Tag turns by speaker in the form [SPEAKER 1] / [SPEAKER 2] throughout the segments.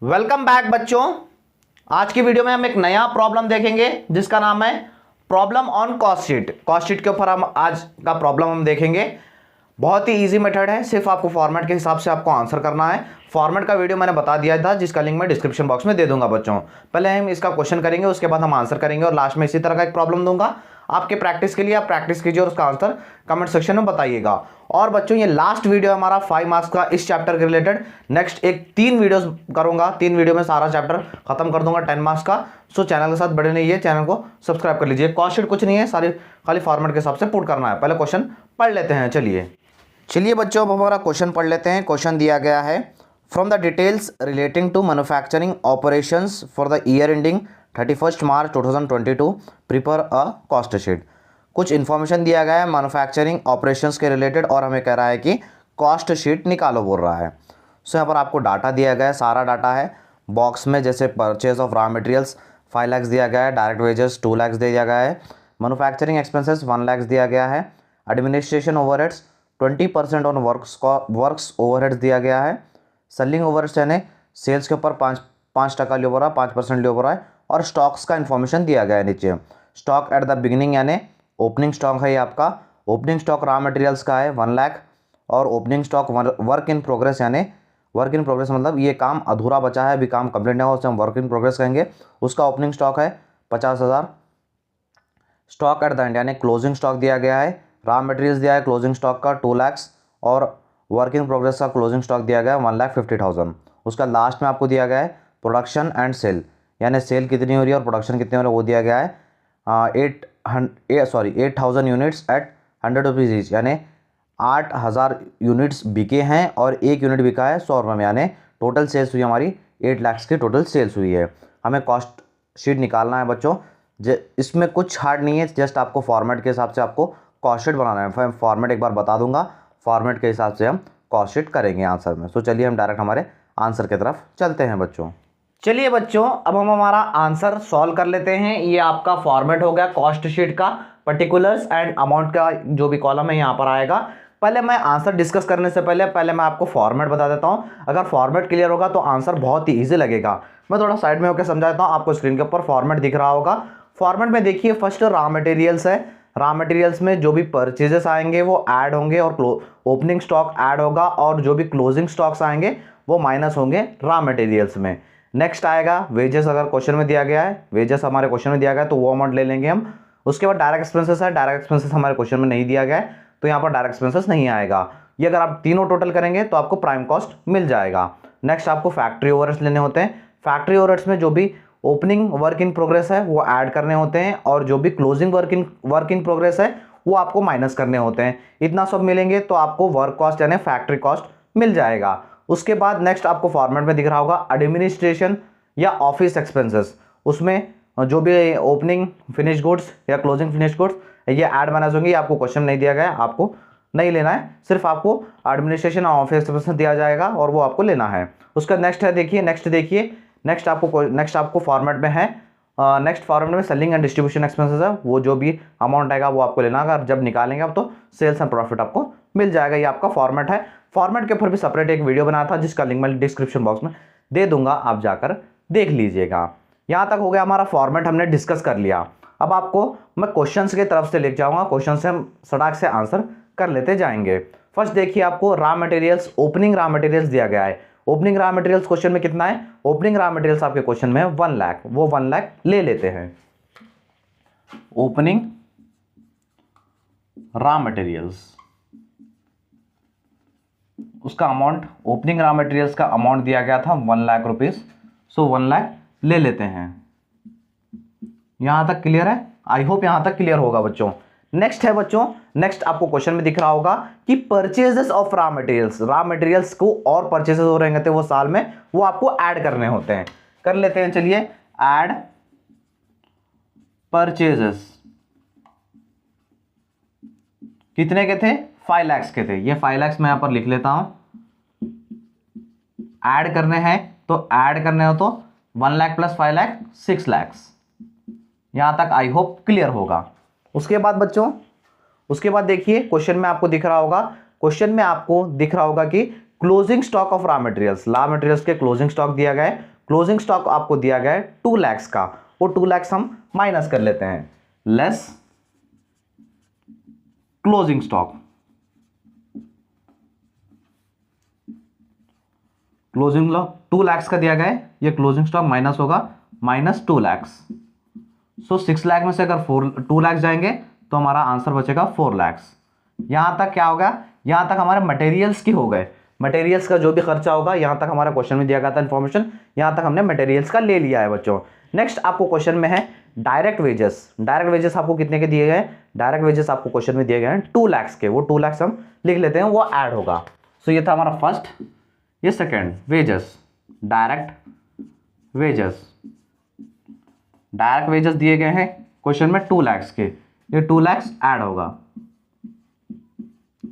[SPEAKER 1] Welcome back बच्चों। आज की वीडियो में हम एक नया प्रॉब्लम देखेंगे जिसका नाम है problem on cost sheet. Cost sheet के ऊपर हम आज का प्रॉब्लम हम देखेंगे। बहुत ही इजी मेथड है, सिर्फ आपको फॉर्मेट के हिसाब से आपको आंसर करना है। फॉर्मेट का वीडियो मैंने बता दिया था जिसका लिंक मैं डिस्क्रिप्शन बॉक्स में दे दूंगा बच्चों। पहले हम इसका क्वेश्चन करेंगे, उसके बाद हम आंसर करेंगे और लास्ट में इसी तरह का एक प्रॉब्लम दूंगा आपके प्रैक्टिस के लिए। आप प्रैक्टिस कीजिए और उसका आंसर कमेंट सेक्शन में बताइएगा। और बच्चों ये लास्ट वीडियो हमारा 5 मार्क्स का इस चैप्टर के रिलेटेड। नेक्स्ट एक 3 वीडियोस करूंगा, 3 वीडियो में सारा चैप्टर खत्म कर दूंगा 10 मार्क्स का। सो चैनल के साथ बड़े रहिए, चैनल को सब्सक्राइब कर लीजिए। कॉस्ट शीट कुछ नहीं है, सारी खाली फॉर्मेट के हिसाब से पुट करना है। पहले क्वेश्चन पढ़ लेते हैं। चलिए बच्चों, अब हमारा क्वेश्चन पढ़ लेते हैं। क्वेश्चन दिया गया है, from the details relating to manufacturing operations for the year ending 31 March 2022 prepare a cost sheet. कुछ इन्फॉर्मेशन दिया गया है मैन्युफैक्चरिंग ऑपरेशंस के रिलेटेड और हमें कह रहा है कि कॉस्ट शीट निकालो बोल रहा है। सो यहाँ पर आपको डाटा दिया गया है, सारा डाटा है बॉक्स में। जैसे purchase of raw materials 5 lakh दिया गया है, डायरेक्ट वेजेस 2 लाख दिया गया है, मैन्युफैक्चरिंग एक्सपेंसेस 1 लाख दिया गया है, administration overheads 20% on works overheads दिया गया है, सेलिंग ओवरहेड्स यानी सेल्स के ऊपर 5% लिया हो रहा है, 5% लिया हो रहा है, और स्टॉक्स का इन्फॉर्मेशन दिया गया है नीचे। स्टॉक एट द बिगिनिंग यानी ओपनिंग स्टॉक है ये आपका। ओपनिंग स्टॉक रॉ मटेरियल्स का है 1 लाख, और opening stock work in progress यानी वर्क इन प्रोग्रेस मतलब ये काम अधूरा बचा है, अभी काम कंप्लीट नहीं हुआ, उसे हम वर्क इन प्रोग्रेस कहेंगे। उसका ओपनिंग स्टॉक है 50,000। स्टॉक एट द एंड यानी क्लोजिंग स्टॉक दिया गया है। रॉ मटेरियल्स दिया है क्लोजिंग स्टॉक का 2 लाख, और वर्क इन प्रोग्रेस का क्लोजिंग स्टॉक दिया गया है 1,50,000। उसका लास्ट में आपको दिया गया है प्रोडक्शन एंड सेल यानी सेल कितनी हो रही है और प्रोडक्शन कितनी हो रही है, वो दिया गया है 8,000 यूनिट्स एट 100 रुपीज़ ईच यानी 8,000 यूनिट्स बिके हैं और 1 यूनिट बिका है 100 रुपये में, यानी टोटल सेल्स हुई हमारी 8 लाख की टोटल सेल्स हुई है। हमें कॉस्ट शीट निकालना है बच्चों। इसमें कुछ हार्ड नहीं है, जस्ट आपको फॉर्मेट के हिसाब से आपको कॉस्ट शीट बनाना है। फॉर्मेट एक बार बता दूंगा, फॉर्मेट के हिसाब से हम कॉस्ट शीट करेंगे आंसर में। तो चलिए हम डायरेक्ट हमारे आंसर की तरफ चलते हैं बच्चों। चलिए बच्चों, अब हम हमारा आंसर सॉल्व कर लेते हैं। ये आपका फॉर्मेट हो गया कॉस्ट शीट का, पर्टिकुलर्स एंड अमाउंट का जो भी कॉलम है यहाँ पर आएगा। पहले मैं आंसर डिस्कस करने से पहले मैं आपको फॉर्मेट बता देता हूँ। अगर फॉर्मेट क्लियर होगा तो आंसर बहुत ही ईजी लगेगा। मैं थोड़ा साइड में होकर समझाता हूँ, आपको स्क्रीन के ऊपर फॉर्मेट दिख रहा होगा। फॉर्मेट में देखिए, फर्स्ट रॉ मटेरियल्स है। रॉ मटेरियल्स में जो भी परचेजेस आएंगे वो ऐड होंगे और ओपनिंग स्टॉक ऐड होगा, और जो भी क्लोजिंग स्टॉक्स आएंगे वो माइनस होंगे रॉ मटेरियल्स में। नेक्स्ट आएगा वेजेस, अगर क्वेश्चन में दिया गया है वेजेस हमारे क्वेश्चन में दिया गया है तो वो अमाउंट ले लेंगे हम। उसके बाद डायरेक्ट एक्सपेंसेस है, डायरेक्ट एक्सपेंसेस हमारे क्वेश्चन में नहीं दिया गया है तो यहाँ पर डायरेक्ट एक्सपेंसेस नहीं आएगा। ये अगर आप तीनों टोटल करेंगे तो आपको प्राइम कॉस्ट मिल जाएगा। नेक्स्ट आपको फैक्ट्री ओवरहेड्स लेने होते हैं। फैक्ट्री ओवरहेड्स में जो भी ओपनिंग वर्क इन प्रोग्रेस है वो ऐड करने होते हैं, और जो भी क्लोजिंग वर्क इन प्रोग्रेस है वो आपको माइनस करने होते हैं। इतना सब मिलेंगे तो आपको वर्क कॉस्ट यानी फैक्ट्री कॉस्ट मिल जाएगा। उसके बाद नेक्स्ट आपको फॉर्मेट में दिख रहा होगा एडमिनिस्ट्रेशन या ऑफिस एक्सपेंसेस। उसमें जो भी ओपनिंग फिनिश गुड्स या क्लोजिंग फिनिश गुड्स ये ऐड माइनस होंगे। आपको क्वेश्चन नहीं दिया गया, आपको नहीं लेना है, सिर्फ आपको एडमिनिस्ट्रेशन और ऑफिस एक्सपेंसेस दिया जाएगा और वो आपको लेना है। उसका नेक्स्ट है, देखिए नेक्स्ट आपको फॉर्मेट में है, नेक्स्ट फॉर्मेट में सेलिंग एंड डिस्ट्रीब्यूशन एक्सपेंसेस है। वो जो भी अमाउंट आएगा वो आपको लेना है। अगर जब निकालेंगे आप तो सेल्स एंड प्रॉफिट आपको मिल जाएगा। ये आपका फॉर्मेट है। फॉर्मेट के ऊपर भी सेपरेट एक वीडियो बनाया था जिसका लिंक मैं डिस्क्रिप्शन बॉक्स में दे दूंगा, आप जाकर देख लीजिएगा। यहाँ तक हो गया हमारा फॉर्मेट, हमने डिस्कस कर लिया। अब आपको मैं क्वेश्चंस की तरफ से ले जाऊंगा, क्वेश्चन से हम सटाक से आंसर कर लेते जाएंगे। फर्स्ट देखिए, आपको raw materials opening raw materials दिया गया है। ओपनिंग रॉ मटेरियल्स क्वेश्चन में कितना है? ओपनिंग रॉ मटेरियल्स आपके क्वेश्चन में है 1 लाख, वो 1 लाख ले लेते हैं। ओपनिंग रॉ मटेरियल्स, उसका अमाउंट, ओपनिंग रॉ मटेरियल्स का अमाउंट दिया गया था 1 लाख रुपीज। सो 1 लाख ले लेते हैं। यहां तक क्लियर है? आई होप यहां तक क्लियर होगा बच्चों। नेक्स्ट है बच्चों, नेक्स्ट आपको क्वेश्चन में दिख रहा होगा कि परचेजेस ऑफ रॉ मटेरियल्स को और परचेजेस हो रहे थे वो साल में, वो आपको ऐड करने होते हैं। कर लेते हैं, चलिए। ऐड परचेजेस कितने के थे? 5 लाख के थे। ये 5 लाख मैं यहां पर लिख लेता हूं। ऐड करने हैं तो ऐड करने हो तो 1 लाख प्लस 5 लाख 6 लाख। यहां तक आई होप क्लियर होगा। उसके बाद बच्चों, उसके बाद देखिए क्वेश्चन में आपको दिख रहा होगा, कि closing stock of raw materials के क्लोजिंग स्टॉक दिया गया है। क्लोजिंग स्टॉक आपको दिया गया है 2 लाख का, वो 2 लाख हम माइनस कर लेते हैं, less closing stock. Closing stock 2 lakh का दिया गया है, ये क्लोजिंग स्टॉक माइनस होगा माइनस 2 लाख। सो 6 लाख में से अगर 2 लाख जाएंगे तो हमारा आंसर बचेगा 4 लाख। यहां तक क्या होगा, यहां तक हमारे मटेरियल्स की हो गए, मटेरियल्स का जो भी खर्चा होगा, यहां तक हमारा क्वेश्चन में दिया गया था इन्फॉर्मेशन, यहां तक हमने मटेरियल्स का ले लिया है बच्चों। नेक्स्ट आपको क्वेश्चन में है डायरेक्ट वेजेस। डायरेक्ट वेजेस आपको कितने के दिए गए, डायरेक्ट वेजेस आपको क्वेश्चन में दिए गए हैं 2 लाख के, वो 2 लाख हम लिख लेते हैं, वो ऐड होगा। सो ये था हमारा फर्स्ट, ये second wages, direct wages. Direct wages दिए गए हैं क्वेश्चन में 2 लाख के, ये 2 लाख ऐड होगा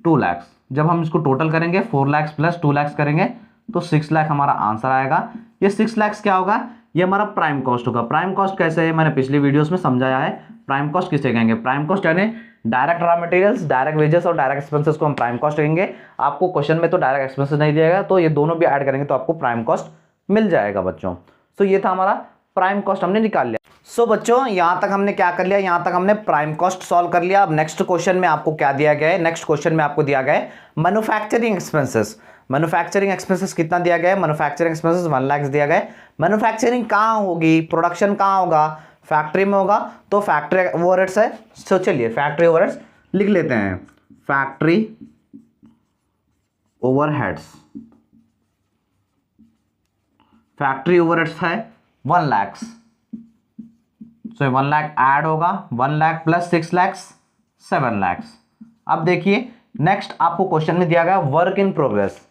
[SPEAKER 1] 2 लाख। जब हम इसको टोटल करेंगे 4 लाख प्लस 2 लाख करेंगे तो 6 लाख हमारा आंसर आएगा। ये 6 लाख क्या होगा, ये हमारा प्राइम कॉस्ट होगा। प्राइम कॉस्ट कैसे है, मैंने पिछली वीडियोस में समझाया है। प्राइम कॉस्ट किसे कहेंगे, प्राइम कॉस्ट यानी direct raw materials, direct wages और डायरेक्ट एक्सपेंसेस को हम प्राइम कॉस्ट कहेंगे। आपको क्वेश्चन में तो डायरेक्ट एक्सपेंसेस नहीं दिएगा, तो ये दोनों भी ऐड करेंगे तो आपको प्राइम कॉस्ट मिल जाएगा बच्चों। सो ये था हमारा प्राइम कॉस्ट, हमने निकाल लिया। सो बच्चों यहां तक हमने क्या कर लिया, यहां तक हमने प्राइम कॉस्ट सॉल्व कर लिया। अब नेक्स्ट क्वेश्चन में आपको क्या दिया गया है, नेक्स्ट क्वेश्चन में आपको दिया गया है मैन्युफैक्चरिंग एक्सपेंसेस। मैन्युफैक्चरिंग एक्सपेंसेस कितना दिया गया है, मैन्युफैक्चरिंग एक्सपेंसेस 1 लाख दिया गया है। मैन्युफैक्चरिंग कहां होगी, प्रोडक्शन कहां होगा, फैक्ट्री में होगा, तो फैक्ट्री ओवरहेड्स है। तो चलिए फैक्ट्री ओवरहेड्स लिख लेते हैं, फैक्ट्री ओवरहेड्स, फैक्ट्री ओवरहेड्स है 1 लाख। सो 1 लाख ऐड होगा, 1 लाख प्लस 6 लाख 7 लाख। अब देखिए नेक्स्ट आपको क्वेश्चन में दिया गया work in progress.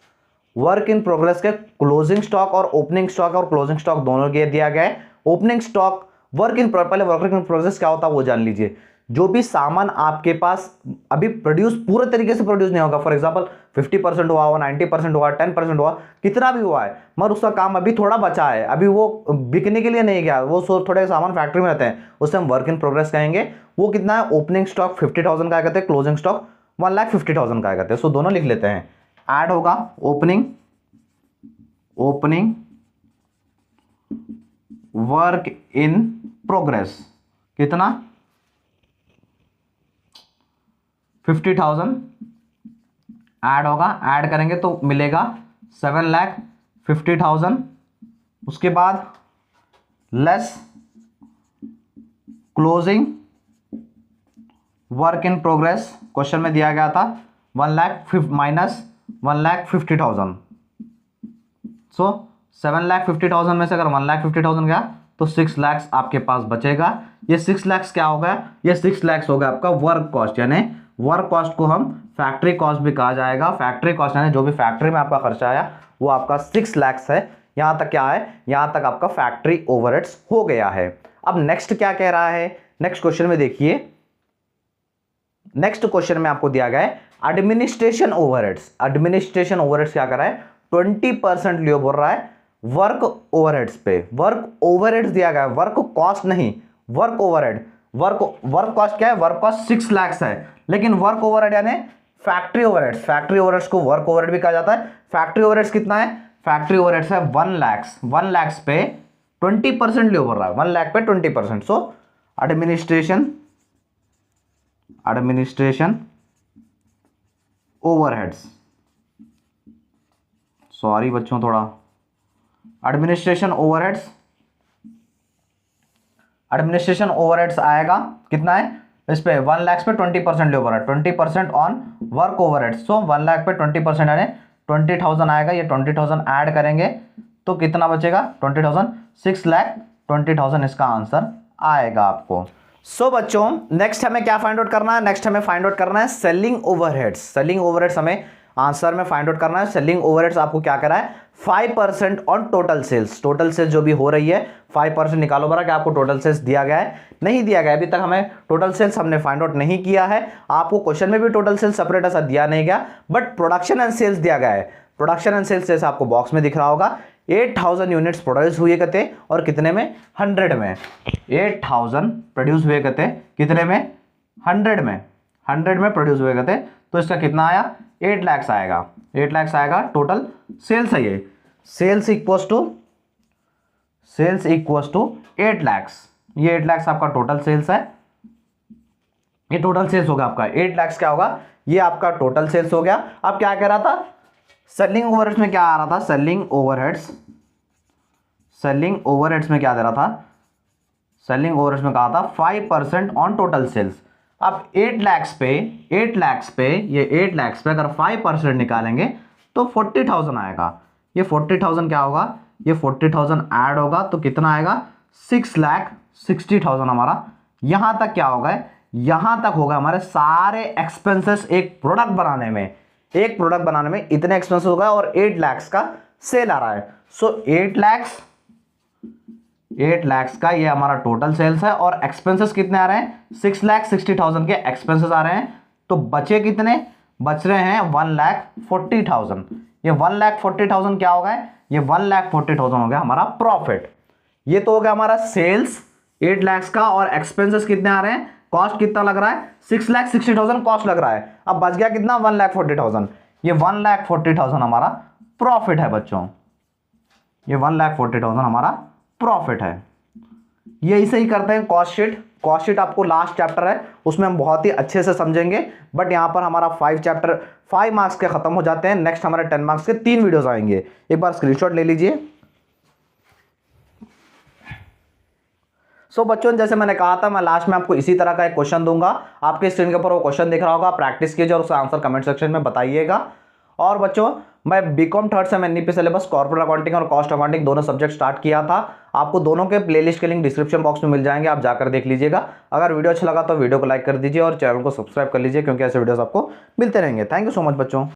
[SPEAKER 1] Work in progress के क्लोजिंग स्टॉक और ओपनिंग स्टॉक और क्लोजिंग स्टॉक दोनों के दिया गया है। ओपनिंग स्टॉक वर्क इन, पहले वर्क इन प्रोग्रेस क्या होता है वो जान लीजिए। जो भी सामान आपके पास अभी प्रोड्यूस पूरे तरीके से प्रोड्यूस नहीं होगा, फॉर एग्जांपल 50% हुआ, 90% हुआ, 10% हुआ, कितना भी हुआ है, मगर उसका काम अभी थोड़ा बचा है, अभी वो बिकने के लिए नहीं गया, वो थोड़े सामान फैक्ट्री में रहते हैं, उसे हम वर्क इन प्रोग्रेस कहेंगे। वो कितना है, ओपनिंग स्टॉक 50,000 का कहते हैं, क्लोजिंग स्टॉक 1,50,000 का कहते हैं। सो दोनों लिख लेते हैं, ऐड होगा ओपनिंग वर्क इन प्रोग्रेस कितना 50,000 ऐड होगा, ऐड करेंगे तो मिलेगा 7,50,000। उसके बाद less closing work in progress, question में दिया गया था 1 लाख माइनस 1,50,000। सो 7,50,000 में से अगर 1,50,000 गया तो 6 लाख आपके पास बचेगा। ये 6 लाख क्या होगा, ये 6 लाख होगा आपका वर्क कॉस्ट, यानी वर्क कॉस्ट को हम फैक्ट्री कॉस्ट भी कहा जाएगा। फैक्ट्री कॉस्ट यानी जो भी फैक्ट्री में आपका खर्चा आया वो आपका 6 लाख है। यहां तक क्या है, यहां तक आपका फैक्ट्री ओवरहेड्स हो गया है। अब नेक्स्ट क्या कह रहा है, नेक्स्ट क्वेश्चन में देखिए, नेक्स्ट क्वेश्चन में आपको दिया गया है एडमिनिस्ट्रेशन ओवरहेड्स। एडमिनिस्ट्रेशन ओवरहेड्स क्या कर रहा है, 20% लियो बोल रहा है वर्क ओवरहेड्स पे। वर्क ओवरहेड्स दिया गया है, वर्क कॉस्ट नहीं, वर्क ओवरहेड। वर्क कॉस्ट क्या है, वर्क कॉस्ट 6 लाख है, लेकिन वर्क ओवरहेड यानी फैक्ट्री ओवरहेड्स। फैक्ट्री ओवरहेड्स को वर्क ओवरहेड भी कहा जाता है। फैक्ट्री ओवरहेड्स कितना है, फैक्ट्री ओवरहेड्स है 1 लाख। 1 लाख पे 20% लियो बोल रहा है, 1 लाख पे 20%। सो एडमिनिस्ट्रेशन ओवरहेड्स, सॉरी बच्चों थोड़ा, एडमिनिस्ट्रेशन ओवरहेड्स आएगा कितना है इस पे, 1 लाख पे 20% ले रहा है, 20% ऑन वर्क ओवरहेड्स। सो 1 लाख पे 20% यानी 20,000 आएगा। ये 20,000 ऐड करेंगे तो कितना बचेगा 20,000, 6,20,000 इसका आंसर आएगा आपको। सो बच्चों नेक्स्ट हमें क्या फाइंड आउट करना है, नेक्स्ट हमें फाइंड आउट करना है सेलिंग ओवरहेड्स। सेलिंग ओवरहेड्स हमें आंसर में फाइंड आउट करना है। सेलिंग ओवरहेड्स आपको क्या करा है, 5% on total sales. Total sales जो भी हो रही है 5% निकालो बरा, क्या आपको टोटल सेल्स दिया गया है, नहीं दिया गया। अभी तक हमें टोटल सेल्स हमने फाइंड आउट नहीं किया है। आपको क्वेश्चन में भी टोटल सेल्स सेपरेट ऐसा दिया नहीं गया, बट प्रोडक्शन एंड सेल्स दिया गया है। प्रोडक्शन एंड सेल्स जैसे आपको बॉक्स में दिख रहा होगा, 8,000 यूनिट्स प्रोड्यूस हुए कहते, और कितने में, 100 में। 8,000 प्रोड्यूस हुए कहते, कितने में, 100 में। 100 में प्रोड्यूस हुए कहते, तो इसका कितना आया, 8 लाख आएगा। 8 लाख आएगा टोटल सेल्स है ये। Sales equals to sales equals to 8 lakhs. ये 8 लैक्स आपका टोटल सेल्स है, ये टोटल सेल्स होगा आपका 8 लैक्स क्या होगा, ये आपका टोटल सेल्स हो गया। अब क्या कह रहा था, सेलिंग ओवरहेड्स में क्या आ रहा था, सेलिंग ओवरहेड्स में क्या दे रहा था, सेलिंग ओवरहेड्स में कहा था 5% ऑन टोटल सेल्स। अब 8 लैक्स पे ये 8 लैक्स पे अगर 5% निकालेंगे तो 40,000 आएगा। ये 40,000 क्या होगा, ये 40,000 ऐड होगा तो कितना आएगा, 6,60,000 हमारा। यहां तक क्या होगा, यहां तक होगा हमारे सारे एक्सपेंसेस एक प्रोडक्ट बनाने में, इतने एक्सपेंसेस होगा और 8 लैक्स का सेल आ रहा है। सो 8 लैक्स का ये हमारा टोटल सेल्स है और एक्सपेंसेस कितने आ रहे हैं, 6,60,000 के एक्सपेंसेस आ रहे हैं। तो बचे कितने, बच रहे हैं 1,40,000। ये 1,40,000 क्या होगा, ये 1,40,000 हो गया हमारा प्रॉफिट। ये तो हो गया हमारा सेल्स 8 लैक्स का, और एक्सपेंसेस कितने आ रहे हैं, कॉस्ट कितना लग रहा है, 6,60,000 कॉस्ट लग रहा है। अब बच गया कितना, 1,40,000। ये 1,40,000 हमारा प्रॉफिट है बच्चों, ये 1,40,000 हमारा प्रॉफिट है। ये इसे ही करते हैं कॉस्ट शीट आपको लास्ट चैप्टर है, उसमें हम बहुत ही अच्छे से समझेंगे। बट यहाँ पर हमारा 5 मार्क्स के खत्म हो जाते हैं। नेक्स्ट हमारे 10 मार्क्स के 3 वीडियोस आएंगे, एक बार स्क्रीनशॉट ले लीजिए। सो बच्चों, जैसे मैंने कहा था, मैं लास्ट में आपको इसी तरह का एक क्वेश्चन दूंगा, आपके स्क्रीन के ऊपर वो क्वेश्चन दिख रहा होगा, प्रैक्टिस कीजिए और उसका आंसर कमेंट सेक्शन में बताइएगा। और बच्चों, मैं BCom third sem NEP syllabus corporate accounting और कॉस्ट अकाउंटिंग दोनों सब्जेक्ट स्टार्ट किया था। आपको दोनों के प्लेलिस्ट के लिंक डिस्क्रिप्शन बॉक्स में मिल जाएंगे, आप जाकर देख लीजिएगा। अगर वीडियो अच्छा लगा तो वीडियो को लाइक कर दीजिए और चैनल को सब्सक्राइब कर लीजिए, क्योंकि ऐसे वीडियोस आपको मिलते रहेंगे। थैंक यू सो मच बच्चों।